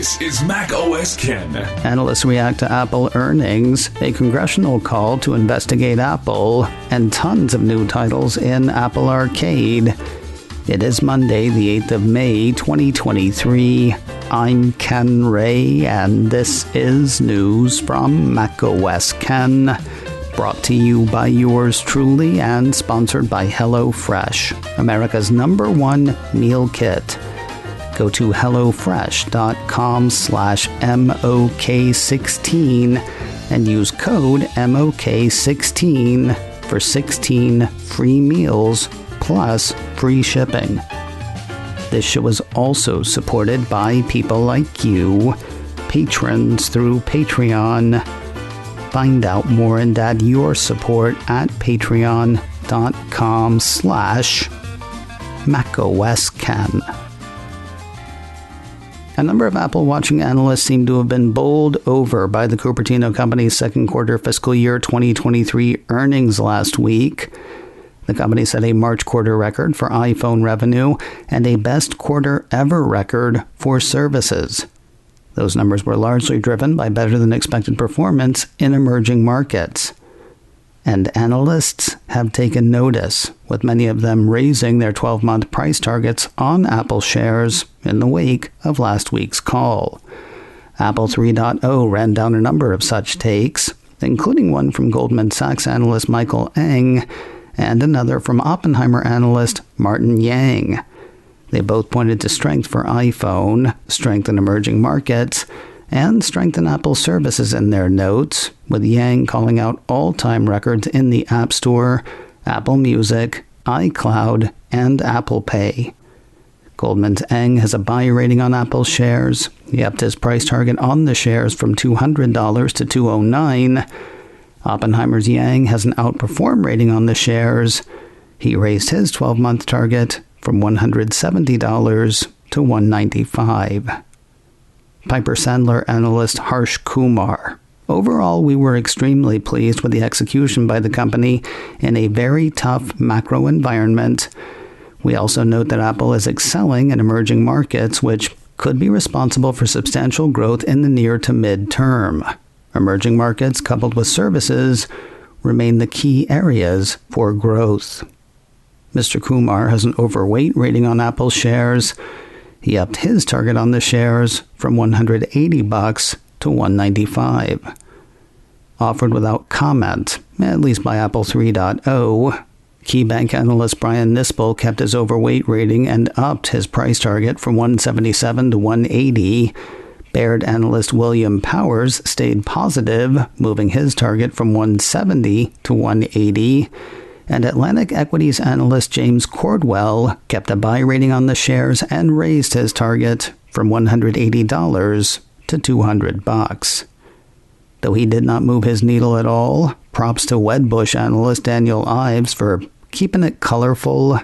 This is Mac OS Ken. Analysts react to Apple earnings, a congressional call to investigate Apple, and tons of new titles in Apple Arcade. It is Monday, the 8th of May, 2023. I'm Ken Ray, and this is news from Mac OS Ken. Brought to you by yours truly and sponsored by HelloFresh, America's #1 meal kit. Go to hellofresh.com/MOK16 and use code MOK16 for 16 free meals plus free shipping. This show is also supported by people like you, patrons through Patreon. Find out more and add your support at patreon.com/MacOSCan. A number of Apple-watching analysts seem to have been bowled over by the Cupertino Company's second quarter fiscal year 2023 earnings last week. The company set a March quarter record for iPhone revenue and a best quarter ever record for services. Those numbers were largely driven by better-than-expected performance in emerging markets. And analysts have taken notice, with many of them raising their 12-month price targets on Apple shares in the wake of last week's call. Apple 3.0 ran down a number of such takes, including one from Goldman Sachs analyst Michael Ng and another from Oppenheimer analyst Martin Yang. They both pointed to strength for iPhone, strength in emerging markets, and strength in Apple services in their notes, with Yang calling out all-time records in the App Store, Apple Music, iCloud, and Apple Pay. Goldman's Ng has a buy rating on Apple shares. He upped his price target on the shares from $200 to $209. Oppenheimer's Yang has an outperform rating on the shares. He raised his 12-month target from $170 to $195. Piper Sandler analyst Harsh Kumar. Overall, we were extremely pleased with the execution by the company in a very tough macro environment. We also note that Apple is excelling in emerging markets, which could be responsible for substantial growth in the near to mid-term. Emerging markets, coupled with services, remain the key areas for growth. Mr. Kumar has an overweight rating on Apple shares. He upped his target on the shares from $180 to $195. Offered without comment, at least by Apple 3.0. KeyBank analyst Brian Nispel kept his overweight rating and upped his price target from $177 to $180. Baird analyst William Powers stayed positive, moving his target from $170 to $180. And Atlantic Equities analyst James Cordwell kept a buy rating on the shares and raised his target from $180 to $200. Though he did not move his needle at all, props to Wedbush analyst Daniel Ives for keeping it colorful.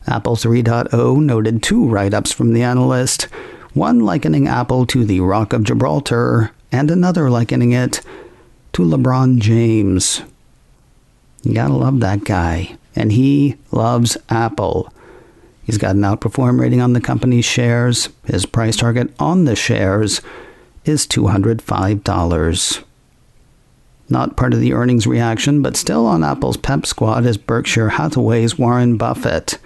Apple 3.0 noted two write-ups from the analyst, one likening Apple to the Rock of Gibraltar, and another likening it to LeBron James. You gotta love that guy. And he loves Apple. He's got an outperform rating on the company's shares. His price target on the shares is $205. Not part of the earnings reaction, but still on Apple's pep squad is Berkshire Hathaway's Warren Buffett.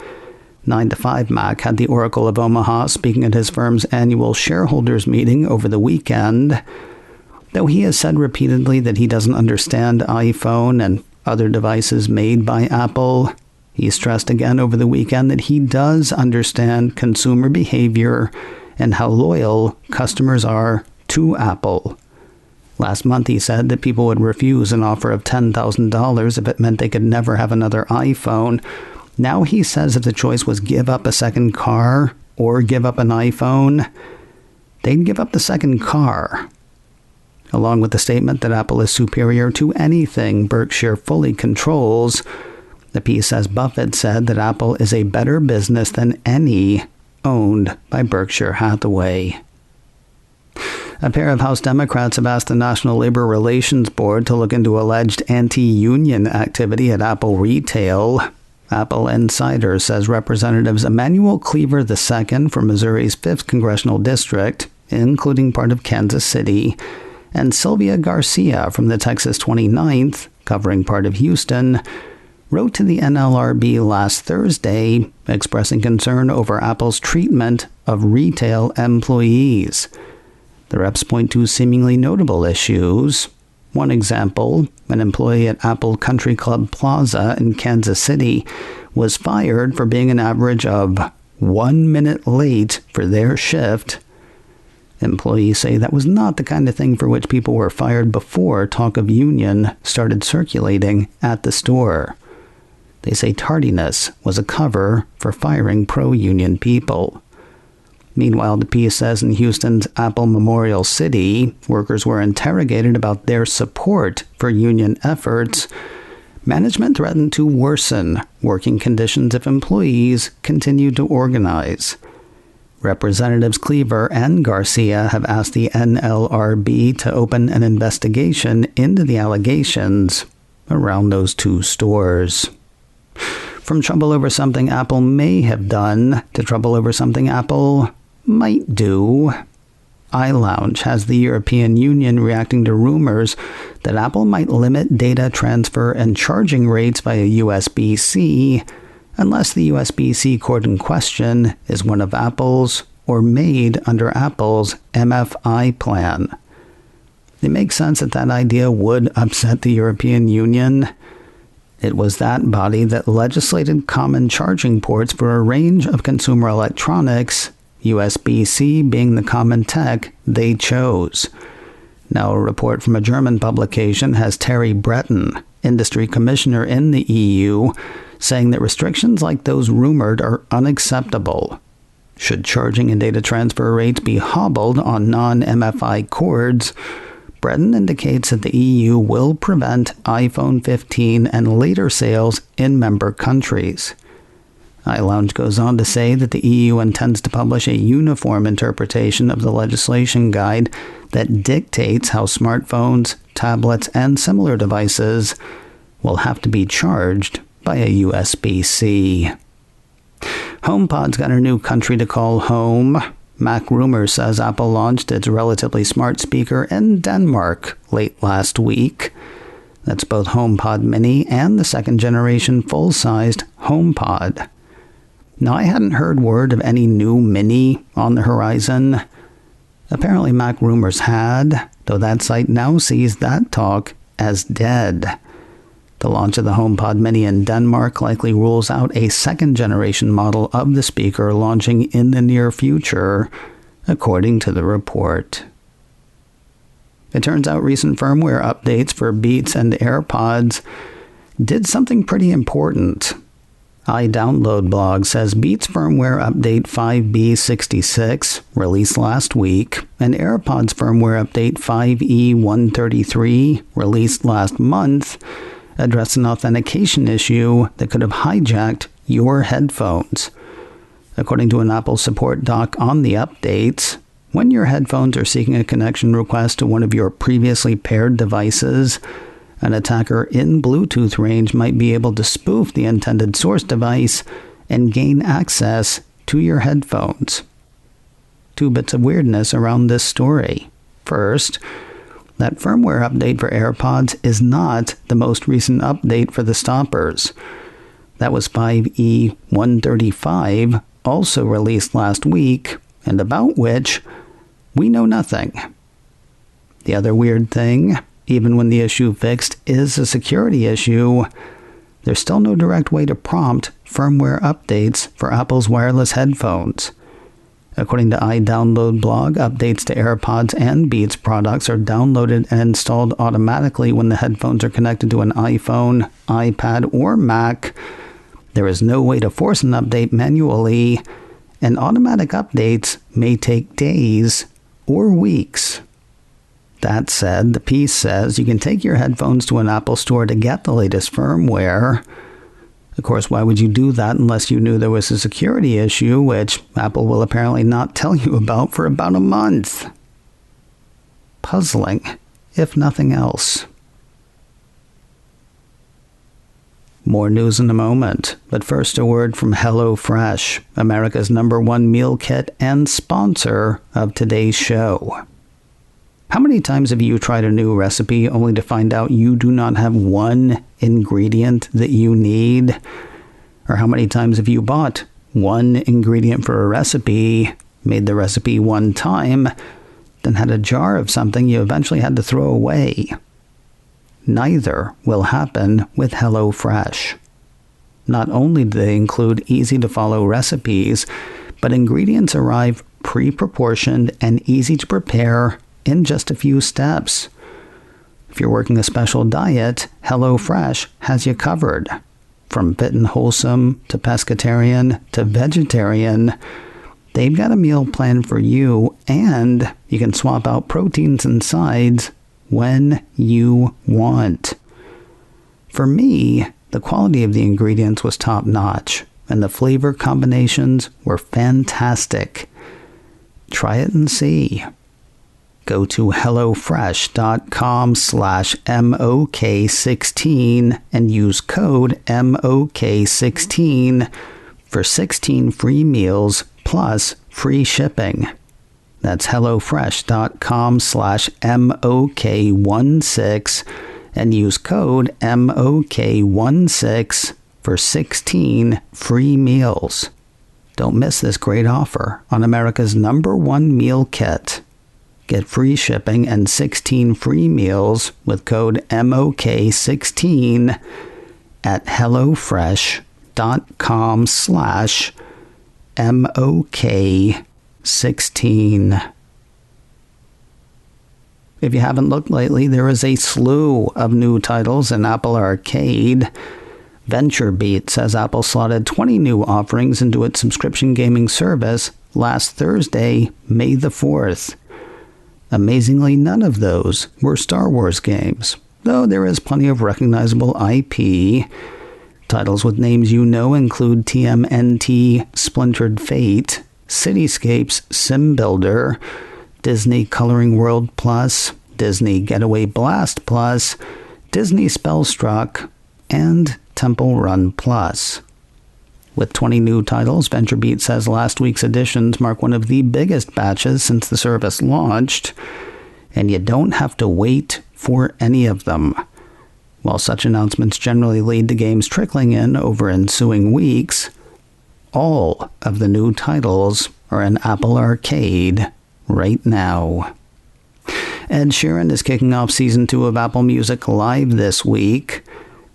9 to 5 Mac had the Oracle of Omaha speaking at his firm's annual shareholders meeting over the weekend. Though he has said repeatedly that he doesn't understand iPhone and other devices made by Apple, he stressed again over the weekend that he does understand consumer behavior and how loyal customers are to Apple. Last month he said that people would refuse an offer of $10,000 if it meant they could never have another iPhone. Now he says if the choice was give up a second car or give up an iPhone, they'd give up the second car. Along with the statement that Apple is superior to anything Berkshire fully controls, the piece says Buffett said that Apple is a better business than any owned by Berkshire Hathaway. A pair of House Democrats have asked the National Labor Relations Board to look into alleged anti-union activity at Apple retail. Apple Insider says Representatives Emanuel Cleaver II from Missouri's 5th Congressional District including part of Kansas City, and Sylvia Garcia from the Texas 29th, covering part of Houston, wrote to the NLRB last Thursday expressing concern over Apple's treatment of retail employees. The reps point to seemingly notable issues. One example, an employee at Apple Country Club Plaza in Kansas City was fired for being an average of 1 minute late for their shift. Employees say that was not the kind of thing for which people were fired before talk of union started circulating at the store. They say tardiness was a cover for firing pro-union people. Meanwhile, the piece says in Houston's Apple Memorial City, workers were interrogated about their support for union efforts. Management threatened to worsen working conditions if employees continued to organize. Representatives Cleaver and Garcia have asked the NLRB to open an investigation into the allegations around those two stores. From trouble over something Apple may have done to trouble over something Apple might do, iLounge has the European Union reacting to rumors that Apple might limit data transfer and charging rates via USB-C unless the USB-C cord in question is one of Apple's or made under Apple's MFI plan. It makes sense that that idea would upset the European Union. It was that body that legislated common charging ports for a range of consumer electronics, USB-C being the common tech they chose. Now, a report from a German publication has Terry Breton, industry commissioner in the EU, saying that restrictions like those rumored are unacceptable. Should charging and data transfer rates be hobbled on non-MFI cords, Breton indicates that the EU will prevent iPhone 15 and later sales in member countries. iLounge goes on to say that the EU intends to publish a uniform interpretation of the legislation guide that dictates how smartphones, tablets, and similar devices will have to be charged by a USB-C. HomePod's got a new country to call home. Mac Rumors says Apple launched its relatively smart speaker in Denmark late last week. That's both HomePod Mini and the second-generation full-sized HomePod. Now, I hadn't heard word of any new Mini on the horizon. Apparently, Mac Rumors had, though that site now sees that talk as dead. The launch of the HomePod Mini in Denmark likely rules out a second-generation model of the speaker launching in the near future, according to the report. It turns out recent firmware updates for Beats and AirPods did something pretty important. iDownload blog says Beats firmware update 5B66, released last week, and AirPods firmware update 5E133, released last month, address an authentication issue that could have hijacked your headphones. According to an Apple support doc on the updates, when your headphones are seeking a connection request to one of your previously paired devices, an attacker in Bluetooth range might be able to spoof the intended source device and gain access to your headphones. Two bits of weirdness around this story. First, that firmware update for AirPods is not the most recent update for the stoppers. That was 5E135, also released last week, and about which we know nothing. The other weird thing, even when the issue fixed is a security issue, there's still no direct way to prompt firmware updates for Apple's wireless headphones. According to iDownload blog, updates to AirPods and Beats products are downloaded and installed automatically when the headphones are connected to an iPhone, iPad, or Mac. There is no way to force an update manually, and automatic updates may take days or weeks. That said, the piece says you can take your headphones to an Apple store to get the latest firmware. Of course, why would you do that unless you knew there was a security issue, which Apple will apparently not tell you about for about a month? Puzzling, if nothing else. More news in a moment, but first a word from HelloFresh, America's #1 meal kit and sponsor of today's show. How many times have you tried a new recipe only to find out you do not have one ingredient that you need? Or how many times have you bought one ingredient for a recipe, made the recipe one time, then had a jar of something you eventually had to throw away? Neither will happen with HelloFresh. Not only do they include easy-to-follow recipes, but ingredients arrive pre-proportioned and easy to prepare in just a few steps. If you're working a special diet, HelloFresh has you covered. From fit and wholesome to pescatarian to vegetarian, they've got a meal plan for you, and you can swap out proteins and sides when you want. For me, the quality of the ingredients was top-notch, and the flavor combinations were fantastic. Try it and see. Go to hellofresh.com/MOK16 and use code MOK16 for 16 free meals plus free shipping. That's hellofresh.com/MOK16 and use code MOK16 for 16 free meals. Don't miss this great offer on America's #1 meal kit. Get free shipping and 16 free meals with code MOK16 at hellofresh.com/MOK16. If you haven't looked lately, there is a slew of new titles in Apple Arcade. VentureBeat says Apple slotted 20 new offerings into its subscription gaming service last Thursday, May the 4th. Amazingly, none of those were Star Wars games, though there is plenty of recognizable IP. Titles with names you know include TMNT Splintered Fate, Cityscapes Sim Builder, Disney Coloring World Plus, Disney Getaway Blast Plus, Disney Spellstruck, and Temple Run Plus. With 20 new titles, VentureBeat says last week's additions mark one of the biggest batches since the service launched, and you don't have to wait for any of them. While such announcements generally lead to games trickling in over ensuing weeks, all of the new titles are in Apple Arcade right now. Ed Sheeran is kicking off Season 2 of Apple Music Live this week.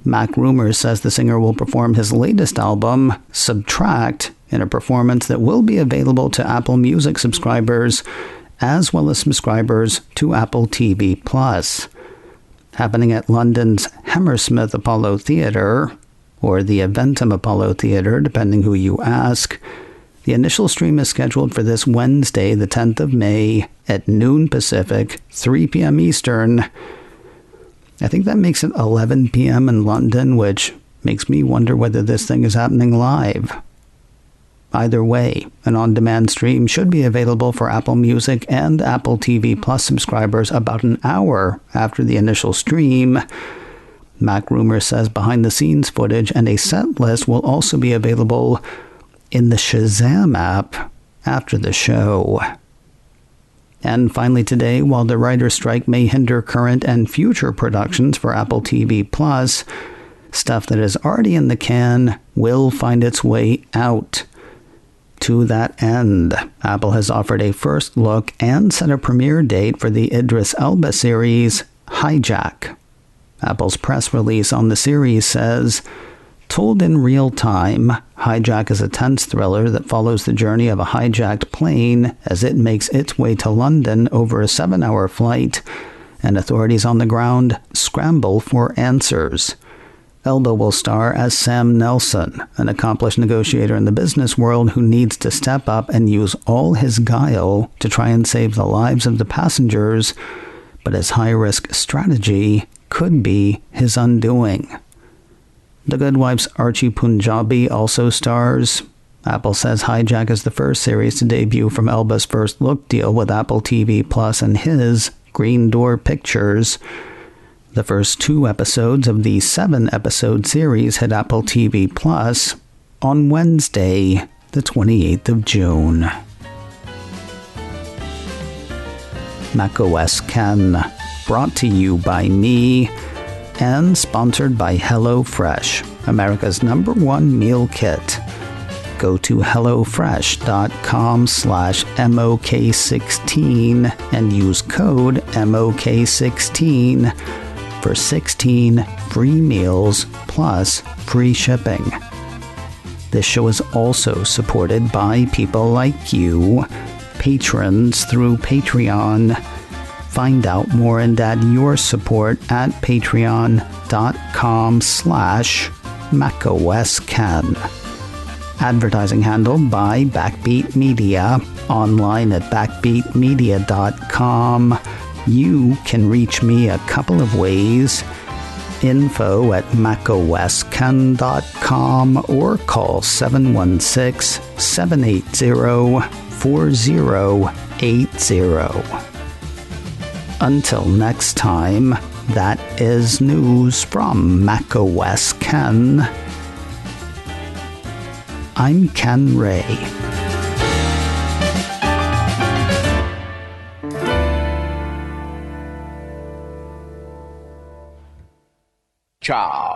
Mac Rumors says the singer will perform his latest album, Subtract, in a performance that will be available to Apple Music subscribers as well as subscribers to Apple TV+. Happening at London's Hammersmith Apollo Theatre, or the Eventum Apollo Theatre, depending who you ask. The initial stream is scheduled for this Wednesday, the 10th of May, at noon Pacific, 3 p.m. Eastern. I think that makes it 11 p.m. in London, which makes me wonder whether this thing is happening live. Either way, an on-demand stream should be available for Apple Music and Apple TV Plus subscribers about an hour after the initial stream. Mac Rumor says behind-the-scenes footage and a set list will also be available in the Shazam app after the show. And finally today, while the writer's strike may hinder current and future productions for Apple TV+, stuff that is already in the can will find its way out. To that end, Apple has offered a first look and set a premiere date for the Idris Elba series, Hijack. Apple's press release on the series says, told in real time, Hijack is a tense thriller that follows the journey of a hijacked plane as it makes its way to London over a 7-hour flight, and authorities on the ground scramble for answers. Elba will star as Sam Nelson, an accomplished negotiator in the business world who needs to step up and use all his guile to try and save the lives of the passengers, but his high-risk strategy could be his undoing. The Good Wife's Archie Punjabi also stars. Apple says Hijack is the first series to debut from Elba's first look deal with Apple TV Plus and his Green Door Pictures. The first 2 episodes of the 7-episode series hit Apple TV Plus on Wednesday, the 28th of June. macOS Ken, brought to you by me and sponsored by HelloFresh, America's #1 meal kit. Go to hellofresh.com/MOK16 and use code MOK16 for 16 free meals plus free shipping. This show is also supported by people like you, patrons through Patreon. Find out more and add your support at patreon.com/macosken. Advertising handled by Backbeat Media, online at backbeatmedia.com. You can reach me a couple of ways. Info at macosken.com or call 716-780-4080. Until next time, that is news from macOS Ken. I'm Ken Ray. Ciao.